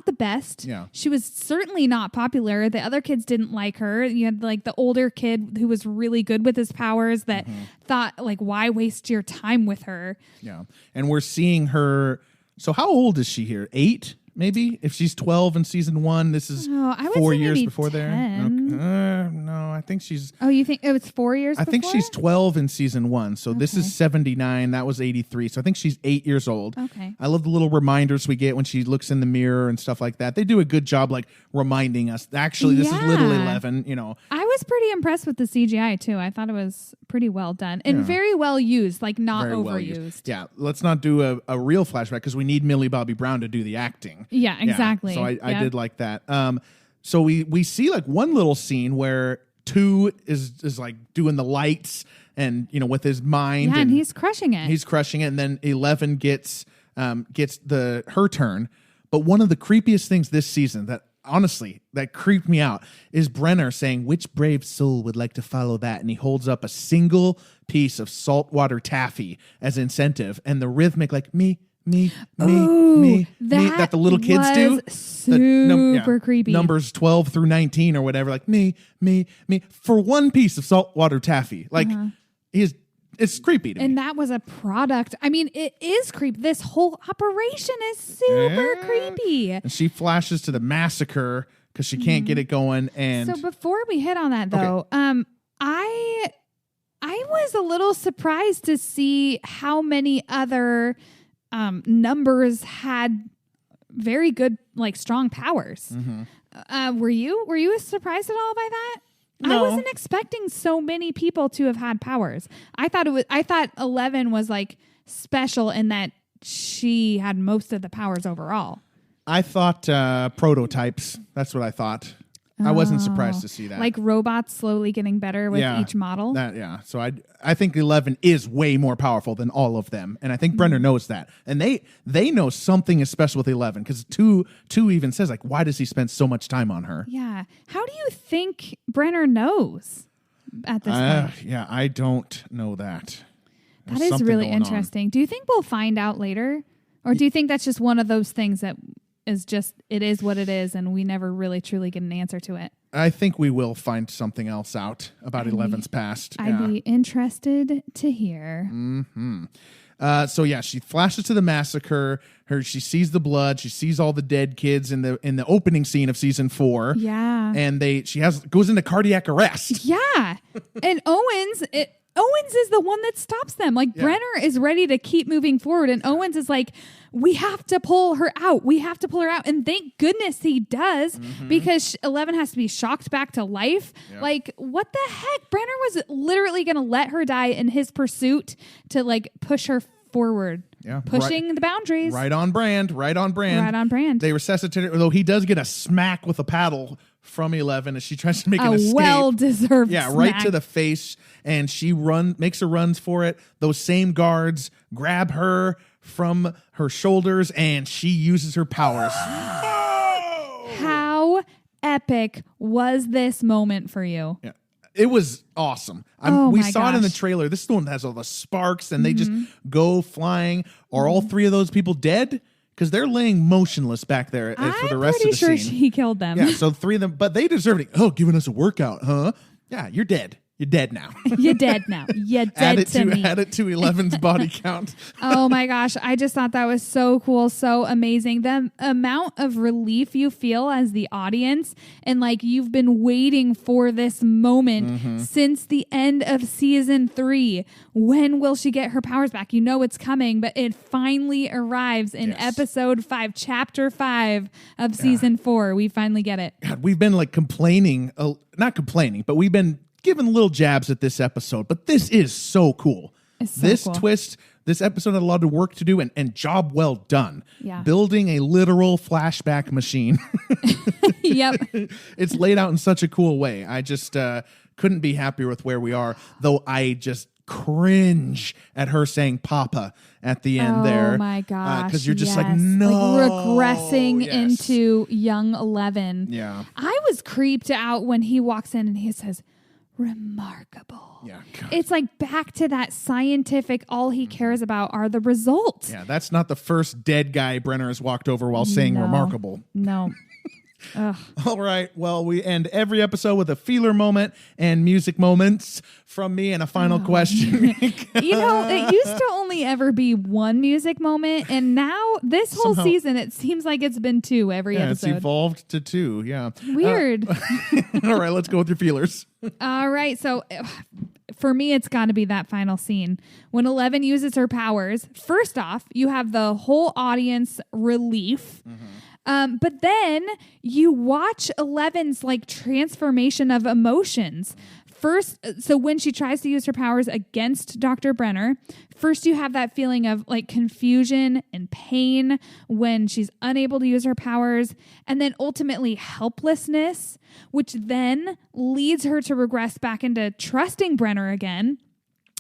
the best. Yeah. She was certainly not popular. The other kids didn't like her. You had like the older kid who was really good with his powers that thought, like, why waste your time with her? Yeah. And we're seeing her. So how old is she here? 8? Maybe if she's 12 in season 1, this is 4 years before 10. there. No, I think she's. Oh, you think it was 4 years? I think she's 12 in season 1. So this is 79. That was 83. So I think she's 8 years old. Okay. I love the little reminders we get when she looks in the mirror and stuff like that. They do a good job, like reminding us. Actually, this is little 11. I was pretty impressed with the CGI too. I thought it was pretty well done and very well used, like not very overused. Well used. Yeah, let's not do a real flashback because we need Millie Bobby Brown to do the acting. Yeah, exactly. So I did like that. So we see like one little scene where 2 is like doing the lights and with his mind. Yeah, and he's crushing it. He's crushing it, and then 11 gets her turn. But one of the creepiest things this season that creeped me out is Brenner saying, "Which brave soul would like to follow that?" And he holds up a single piece of saltwater taffy as incentive, and the rhythmic like me. Me, that the little kids do. Super creepy. Numbers 12 through 19 or whatever, like me, for one piece of saltwater taffy. Like, it's creepy to me. And that was a product. I mean, it is creepy. This whole operation is super creepy. And she flashes to the massacre because she can't get it going. And so before we hit on that, though, I was a little surprised to see how many other numbers had very good, like, strong powers. Were you surprised at all by that? No. I wasn't expecting so many people to have had powers. I thought 11 was like special in that she had most of the powers overall. I thought prototypes. That's what I thought. I wasn't surprised to see that. Like robots slowly getting better with each model. So I think 11 is way more powerful than all of them, and I think Brenner knows that, and they know something is special with 11 because two even says like, why does he spend so much time on her? Yeah. How do you think Brenner knows at this point? Yeah, I don't know that. That is really interesting. Do you think we'll find out later, or do you think that's just one of those things that is just, it is what it is, and we never really truly get an answer to it? I think we will find something else out about 11's past. I'd be interested to hear. Mm-hmm. So yeah, she flashes to the massacre. She sees the blood. She sees all the dead kids in the opening scene of season 4. Yeah, and goes into cardiac arrest. Yeah, and Owens is the one that stops them. Like Brenner is ready to keep moving forward, and Owens is like, we have to pull her out. We have to pull her out. And thank goodness he does, because 11 has to be shocked back to life. Yep. Like, what the heck? Brenner was literally going to let her die in his pursuit to like push her forward. Yeah, pushing the boundaries. Right on brand. They resuscitate her, although he does get a smack with a paddle from 11 as she tries to make an escape. Well-deserved smack. Right to the face, and she makes her runs for it. Those same guards grab her from her shoulders, and she uses her powers. How epic was this moment for you? Yeah. It was awesome. We saw it in the trailer. This is the one that has all the sparks, and they just go flying. Are all 3 of those people dead? Because they're laying motionless back there for the rest of the scene. I'm pretty sure she killed them. Yeah, so 3 of them, but they deserved it. Oh, giving us a workout, huh? Yeah, you're dead. You're dead now. You're dead now. You're dead to me. Add it to 11's body count. Oh my gosh. I just thought that was so cool. So amazing. The amount of relief you feel as the audience, and like you've been waiting for this moment since the end of season 3. When will she get her powers back? You know it's coming, but it finally arrives in episode 5, chapter 5 of season 4. We finally get it. God, we've been like complaining, not complaining, but we've been giving little jabs at this episode, but this is so cool. This twist, this episode had a lot of work to do, and job well done. Yeah. Building a literal flashback machine. Yep. It's laid out in such a cool way. I just couldn't be happier with where we are, though I just cringe at her saying Papa at the end there. Oh my gosh. Because you're just like, no. Like regressing into young 11. Yeah. I was creeped out when he walks in and he says, remarkable. Yeah, God. It's like back to that scientific, all he cares about are the results. Yeah, that's not the first dead guy Brenner has walked over while saying remarkable. No. All right. Well, we end every episode with a feeler moment and music moments from me and a final question. You know, it used to only ever be one music moment, and now this whole season it seems like it's been 2 every episode. It's evolved to 2. Yeah. Weird. All right, let's go with your feelers. All right. So for me, it's got to be that final scene when 11 uses her powers. First off, you have the whole audience relief. But then you watch 11's like transformation of emotions. First, so when she tries to use her powers against Dr. Brenner, first you have that feeling of like confusion and pain when she's unable to use her powers, and then ultimately helplessness, which then leads her to regress back into trusting Brenner again.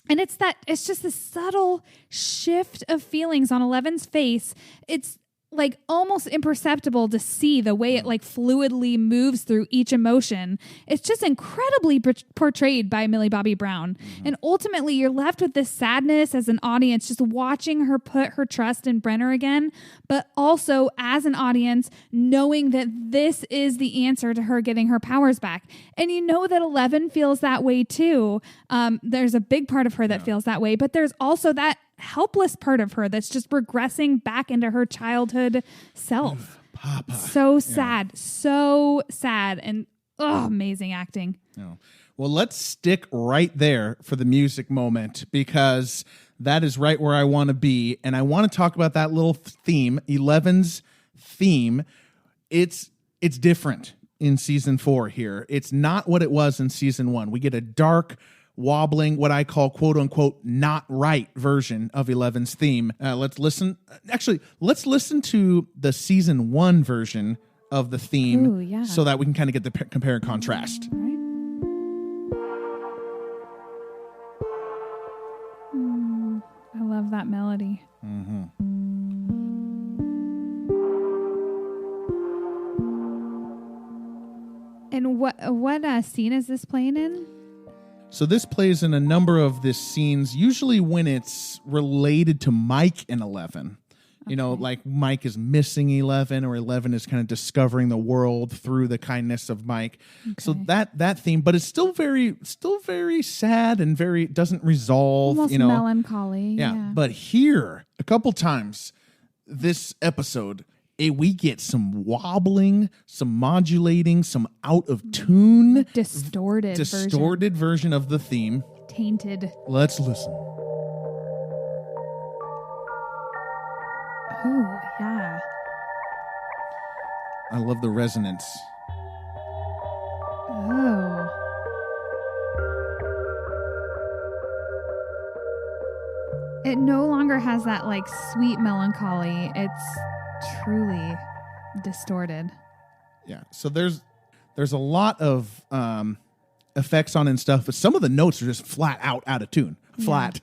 And it's just this subtle shift of feelings on 11's face. It's like almost imperceptible to see the way it like fluidly moves through each emotion. It's just incredibly portrayed by Millie Bobby Brown. And ultimately you're left with this sadness as an audience, just watching her put her trust in Brenner again, but also as an audience knowing that this is the answer to her getting her powers back. And you know that 11 feels that way too. There's a big part of her that feels that way, but there's also that helpless part of her that's just regressing back into her childhood self. Papa. So sad. So sad. And amazing acting. Oh. Well, let's stick right there for the music moment, because that is right where I want to be. And I want to talk about that little theme, 11's theme. It's different in season 4 here. It's not what it was in season 1. We get a dark, wobbling, what I call quote unquote not right version of 11's theme. Let's listen to the season 1 version of the theme. Ooh, yeah. So that we can kind of get the compare and contrast. All right. I love that melody. Mm-hmm. And what scene is this playing in? So this plays in a number of the scenes, usually when it's related to Mike and 11. You know, like Mike is missing 11, or 11 is kind of discovering the world through the kindness of Mike. Okay. So that theme, but it's still very sad and very doesn't resolve. Almost melancholy. Yeah. But here, a couple times this episode, we get some wobbling, some modulating, some out of tune, distorted version of the theme. Tainted. Let's listen. Oh, yeah. I love the resonance. Oh. It no longer has that like sweet melancholy. It's truly distorted. Yeah. So there's a lot of effects on and stuff, but some of the notes are just flat out of tune, flat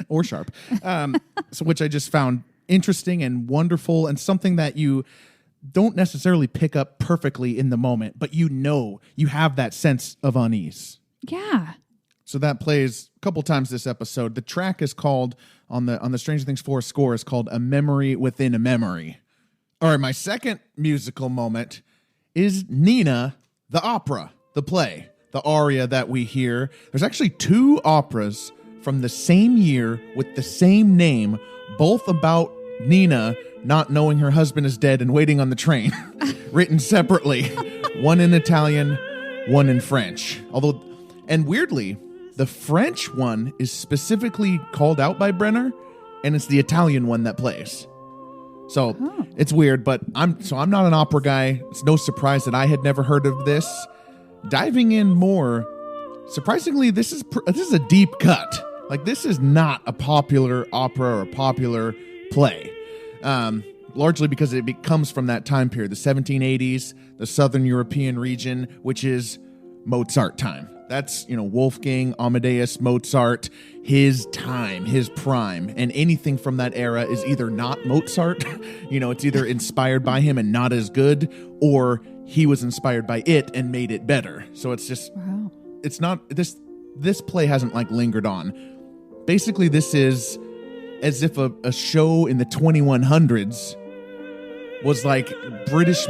or sharp. So which I just found interesting and wonderful, and something that you don't necessarily pick up perfectly in the moment, but you have that sense of unease. Yeah. So that plays a couple times this episode. The track is called on the Stranger Things 4 score is called A Memory Within a Memory. All right, my second musical moment is Nina, the opera, the play, the aria that we hear. There's actually 2 operas from the same year with the same name, both about Nina not knowing her husband is dead and waiting on the train, written separately, one in Italian, one in French. And weirdly, the French one is specifically called out by Brenner, and it's the Italian one that plays. So It's weird, but I'm not an opera guy. It's no surprise that I had never heard of this. Diving in more, surprisingly, this is a deep cut. Like, this is not a popular opera or a popular play, largely because it comes from that time period, the 1780s, the Southern European region, which is Mozart time. That's, Wolfgang Amadeus Mozart, his time, his prime. And anything from that era is either not Mozart, it's either inspired by him and not as good, or he was inspired by it and made it better. So it's just, It's not, this play hasn't lingered on. Basically, this is as if a show in the 2100s was like British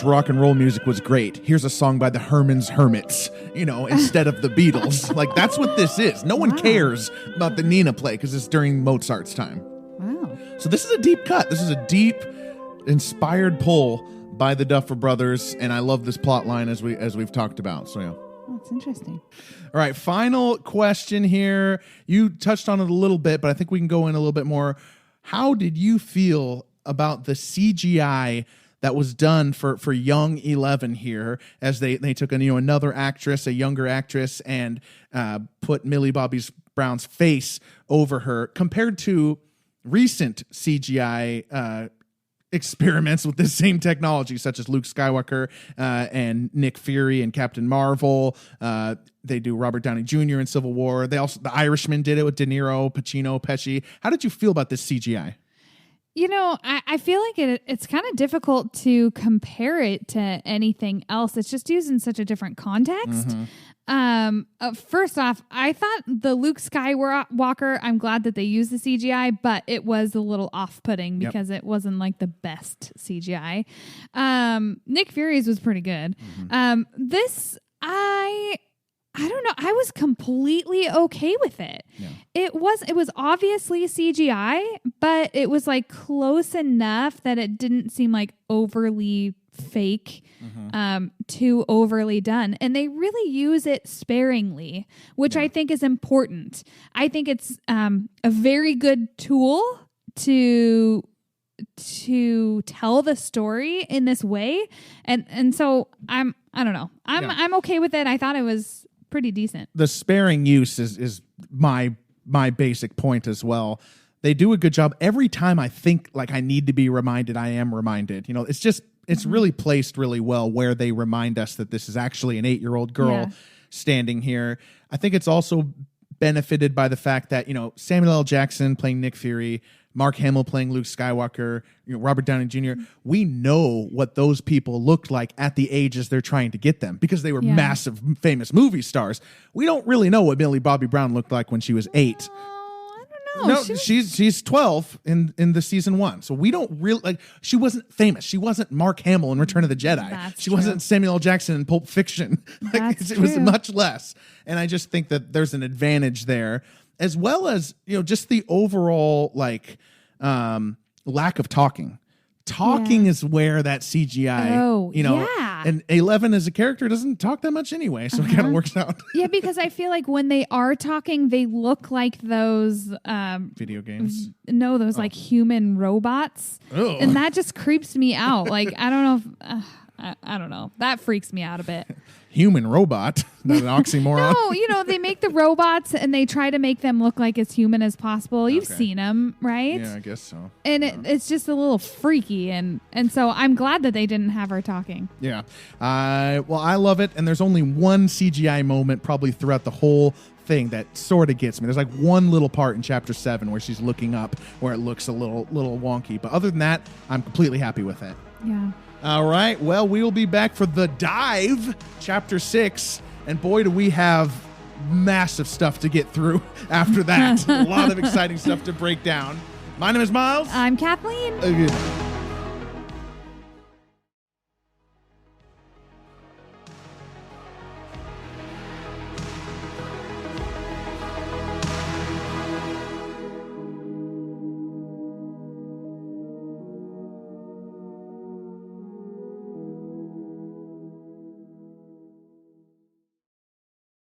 rock and roll music was great. Here's a song by the Herman's Hermits, instead of the Beatles. Like, that's what this is. No one cares about the Nina play because it's during Mozart's time. Wow. So this is a deep cut. This is a deep, inspired pull by the Duffer Brothers, and I love this plot line as we've talked about. So yeah. That's interesting. All right, final question here. You touched on it a little bit, but I think we can go in a little bit more. How did you feel about the CGI that was done for young 11 here, as they took another actress, a younger actress, and put Millie Bobby Brown's face over her, compared to recent CGI experiments with this same technology, such as Luke Skywalker and Nick Fury and Captain Marvel. They do Robert Downey Jr. in Civil War. The Irishman did it with De Niro, Pacino, Pesci. How did you feel about this CGI? I feel like it's kind of difficult to compare it to anything else. It's just used in such a different context. Mm-hmm. First off, I thought the Luke Skywalker, I'm glad that they used the CGI, but it was a little off-putting because it wasn't like the best CGI. Nick Fury's was pretty good. Mm-hmm. I don't know. I was completely okay with it. Yeah. It was obviously CGI, but it was like close enough that it didn't seem like overly fake, too overly done. And they really use it sparingly, which I think is important. I think it's a very good tool to tell the story in this way. And so I don't know. I'm okay with it. I thought it was pretty decent. The sparing use is my basic point as well. They do a good job. Every time I think like I need to be reminded, I am reminded. it's really placed really well where they remind us that this is actually an 8-year-old girl standing here. I think it's also benefited by the fact that, Samuel L. Jackson playing Nick Fury, Mark Hamill playing Luke Skywalker, Robert Downey Jr. We know what those people looked like at the ages they're trying to get them because they were massive, famous movie stars. We don't really know what Millie Bobby Brown looked like when she was 8. No, she's 12 in the season 1. So we don't really she wasn't famous. She wasn't Mark Hamill in Return of the Jedi. She wasn't Samuel L. Jackson in Pulp Fiction. It was much less. And I just think that there's an advantage there, as well as, just the overall lack of talking. Talking is where that CGI, and 11 as a character doesn't talk that much anyway, so it kind of works out. Yeah, because I feel like when they are talking, they look like those video games. No, those human robots, and that just creeps me out. I don't know if I don't know. That freaks me out a bit. Human robot, not an oxymoron. No, they make the robots and they try to make them look like as human as possible. You've seen them, right? Yeah, I guess so. And it's just a little freaky, and so I'm glad that they didn't have her talking. Yeah. Well, I love it, and there's only one CGI moment probably throughout the whole thing that sort of gets me. There's one little part in chapter 7 where she's looking up where it looks a little wonky, but other than that, I'm completely happy with it. Yeah. All right. Well, we will be back for The Dive, Chapter 6. And boy, do we have massive stuff to get through after that. A lot of exciting stuff to break down. My name is Miles. I'm Kathleen.